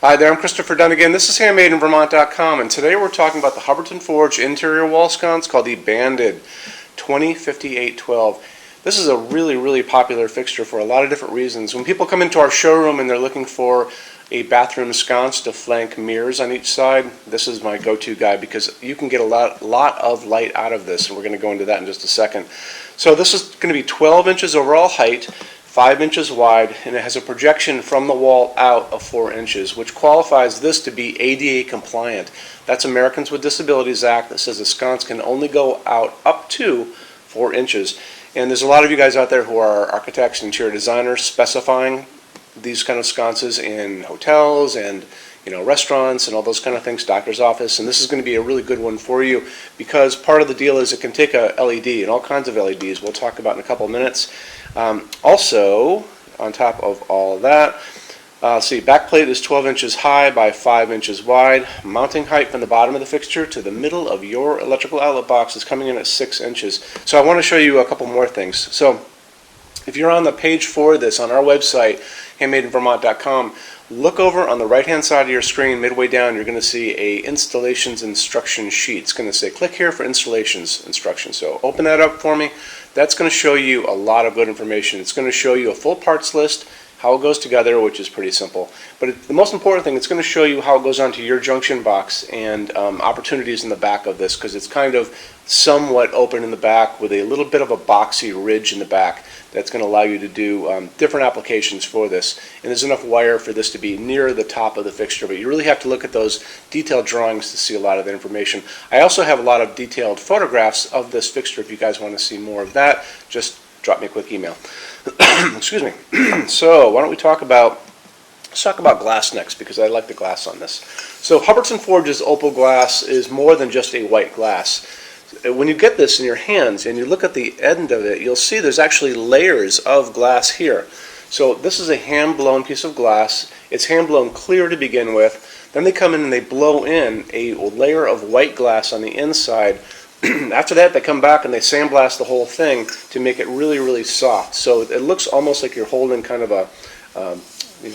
Hi there, I'm Christopher Dunn again. This is HandmadeInVermont.com, and today we're talking about the Hubbardton Forge interior wall sconce called the Banded 205812. This is a really popular fixture for a lot of different reasons. When people come into our showroom and they're looking for a bathroom sconce to flank mirrors on each side, this is my go-to guy because you can get a lot of light out of this, and we're going to go into that in just a second. So this is going to be 12 inches overall height, 5 inches wide, and it has a projection from the wall out of 4 inches, which qualifies this to be ADA compliant. That's Americans with Disabilities Act that says a sconce can only go out up to 4 inches. And there's a lot of you guys out there who are architects and interior designers specifying these kind of sconces in hotels and restaurants and all those kind of things, doctor's office, and this is going to be a really good one for you because part of the deal is it can take a LED and all kinds of LEDs we'll talk about in a couple of minutes. Also, on top of all of that, see, back plate is 12 inches high by 5 inches wide. Mounting height from the bottom of the fixture to the middle of your electrical outlet box is coming in at 6 inches. So I want to show you a couple more things. So if you're on the page for this on our website, HandmadeInVermont.com, look over on the right hand side of your screen, midway down, you're going to see a installations instruction sheet. It's going to say click here for installations instructions. So open that up for me. That's going to show you a lot of good information. It's going to show you a full parts list, how it goes together, which is pretty simple. But the most important thing, it's going to show you how it goes onto your junction box and opportunities in the back of this, because it's kind of somewhat open in the back with a little bit of a boxy ridge in the back that's going to allow you to do different applications for this. And there's enough wire for this to be near the top of the fixture, but you really have to look at those detailed drawings to see a lot of the information. I also have a lot of detailed photographs of this fixture. If you guys want to see more of that, just drop me a quick email. Excuse me. So why don't we talk about, let's talk about glass next, because I like the glass on this. So Hubbardton Forge's opal glass is more than just a white glass. When you get this in your hands and you look at the end of it, you'll see there's actually layers of glass here. So this is a hand-blown piece of glass. It's hand-blown clear to begin with. Then they come in and they blow in a layer of white glass on the inside. After that, they come back and they sandblast the whole thing to make it really soft. So it looks almost like you're holding kind of a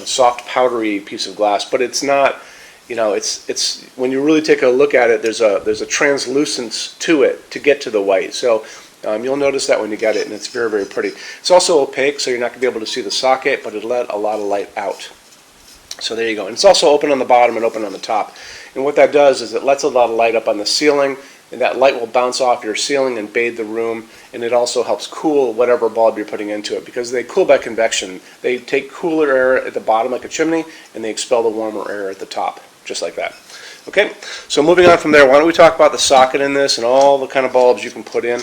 soft powdery piece of glass, but it's not. It's when you really take a look at it, there's a translucence to it to get to the white. So you'll notice that when you get it, and it's very pretty. It's also opaque, so you're not going to be able to see the socket, but it'll let a lot of light out. So there you go. And it's also open on the bottom and open on the top. And what that does is it lets a lot of light up on the ceiling, and that light will bounce off your ceiling and bathe the room, and it also helps cool whatever bulb you're putting into it, because they cool by convection. They take cooler air at the bottom like a chimney, and they expel the warmer air at the top, just like that. Okay, so moving on from there, why don't we talk about the socket in this and all the kind of bulbs you can put in.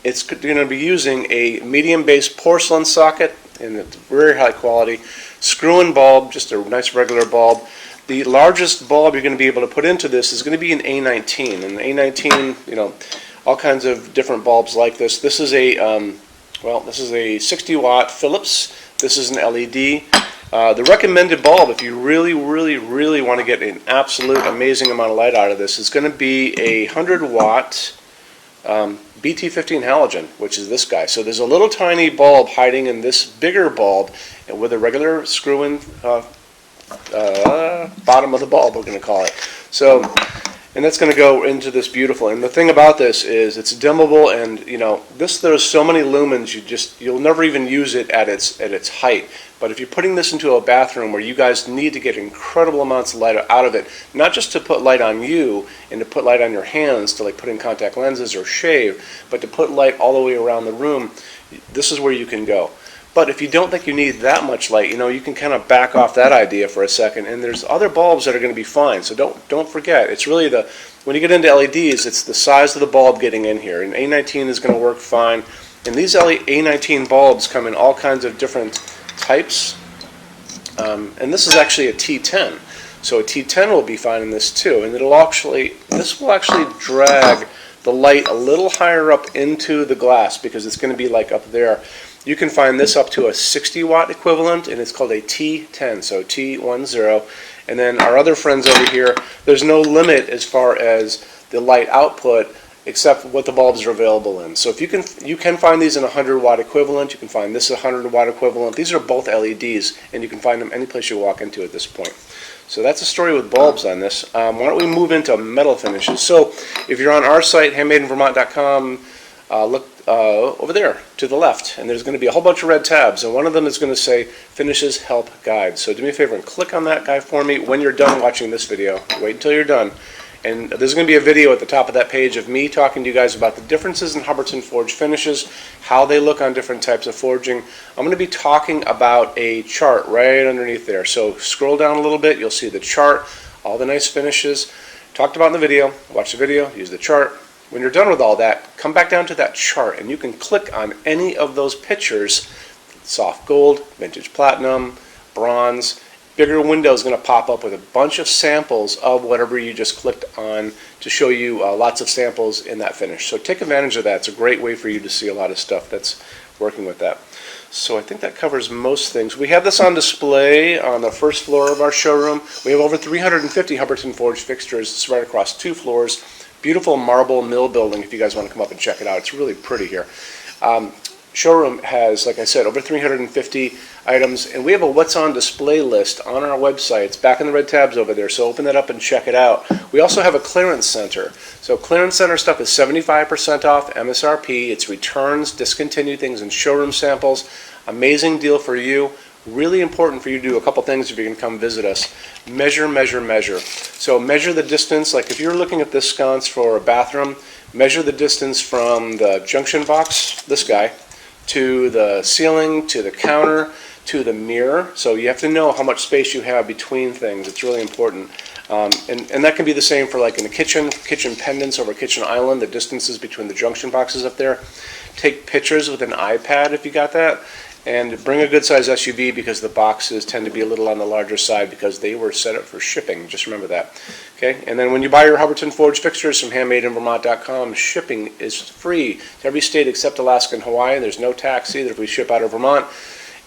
It's going to be using a medium base porcelain socket, and it's very high quality. Screw-in bulb, just a nice regular bulb. The largest bulb you're going to be able to put into this is going to be an A19, and A19, all kinds of different bulbs like this. This is a this is a 60 watt Philips. This is an LED. The recommended bulb, if you really want to get an absolute amazing amount of light out of this, is going to be a 100 watt BT15 halogen, which is this guy. So there's a little tiny bulb hiding in this bigger bulb, and with a regular screw-in bottom of the bulb, we're going to call it. So, and that's going to go into this beautiful. And the thing about this is it's dimmable, and there's so many lumens you'll never even use it at its height. But if you're putting this into a bathroom where you guys need to get incredible amounts of light out of it, not just to put light on you and to put light on your hands to like put in contact lenses or shave, but to put light all the way around the room, this is where you can go. But if you don't think you need that much light, you can kind of back off that idea for a second, and there's other bulbs that are going to be fine. So don't forget, it's really when you get into LEDs, it's the size of the bulb getting in here, and A19 is going to work fine. And these A19 bulbs come in all kinds of different types, and this is actually a T10. So a T10 will be fine in this too, and this will actually drag the light a little higher up into the glass because it's going to be like up there. You can find this up to a 60 watt equivalent, and it's called a T10, so T10. And then our other friends over here, there's no limit as far as the light output except what the bulbs are available in. So if you can find these in a 100-watt equivalent, you can find this 100-watt equivalent. These are both LEDs, and you can find them any place you walk into at this point. So that's the story with bulbs on this. Why don't we move into metal finishes? So if you're on our site, HandmadeInVermont.com, look over there to the left, and there's going to be a whole bunch of red tabs, and one of them is going to say Finishes Help Guide. So do me a favor and click on that guy for me when you're done watching this video. Wait until you're done. And there's going to be a video at the top of that page of me talking to you guys about the differences in Hubbardton forged finishes, how they look on different types of forging. I'm going to be talking about a chart right underneath there. So scroll down a little bit, you'll see the chart, all the nice finishes. Talked about in the video, watch the video, use the chart. When you're done with all that, come back down to that chart and you can click on any of those pictures, soft gold, vintage platinum, bronze. Bigger window is going to pop up with a bunch of samples of whatever you just clicked on to show you lots of samples in that finish. So take advantage of that. It's a great way for you to see a lot of stuff that's working with that. So I think that covers most things. We have this on display on the first floor of our showroom. We have over 350 Hubbardton forged fixtures spread across 2 floors. Beautiful marble mill building if you guys want to come up and check it out. It's really pretty here. Showroom has, like I said, over 350 items, and we have a what's on display list on our website. It's back in the red tabs over there, so open that up and check it out. We also have a clearance center. So clearance center stuff is 75% off MSRP. It's returns, discontinued things, and showroom samples. Amazing deal for you. Really important for you to do a couple things if you're going to come visit us. Measure, measure, measure. So measure the distance. Like if you're looking at this sconce for a bathroom, measure the distance from the junction box, this guy, to the ceiling, to the counter, to the mirror. So you have to know how much space you have between things. It's really important. And that can be the same for like in the kitchen pendants over kitchen island, the distances between the junction boxes up there. Take pictures with an iPad if you got that. And bring a good size SUV because the boxes tend to be a little on the larger side because they were set up for shipping. Just remember that. Okay? And then when you buy your Hubbardton forged fixtures from HandmadeInVermont.com, shipping is free to every state except Alaska and Hawaii. There's no tax either if we ship out of Vermont.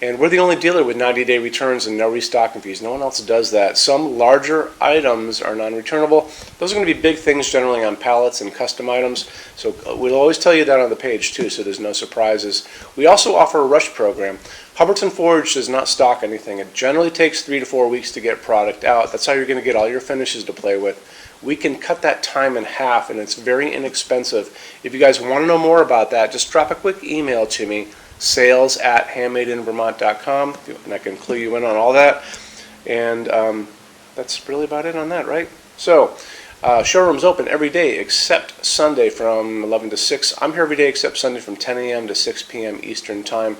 And we're the only dealer with 90-day returns and no restocking fees. No one else does that. Some larger items are non-returnable. Those are going to be big things generally on pallets and custom items. So we'll always tell you that on the page too, so there's no surprises. We also offer a rush program. Hubbardton Forge does not stock anything. It generally takes 3 to 4 weeks to get product out. That's how you're going to get all your finishes to play with. We can cut that time in half, and it's very inexpensive. If you guys want to know more about that, just drop a quick email to me, sales@HandmadeInVermont.com, and I can clue you in on all that. And that's really about it on that, right? So, showroom's open every day except Sunday from 11 to 6. I'm here every day except Sunday from 10 a.m. to 6 p.m. Eastern Time.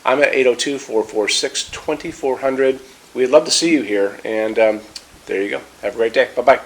I'm at 802-446-2400. We'd love to see you here, and there you go. Have a great day. Bye-bye.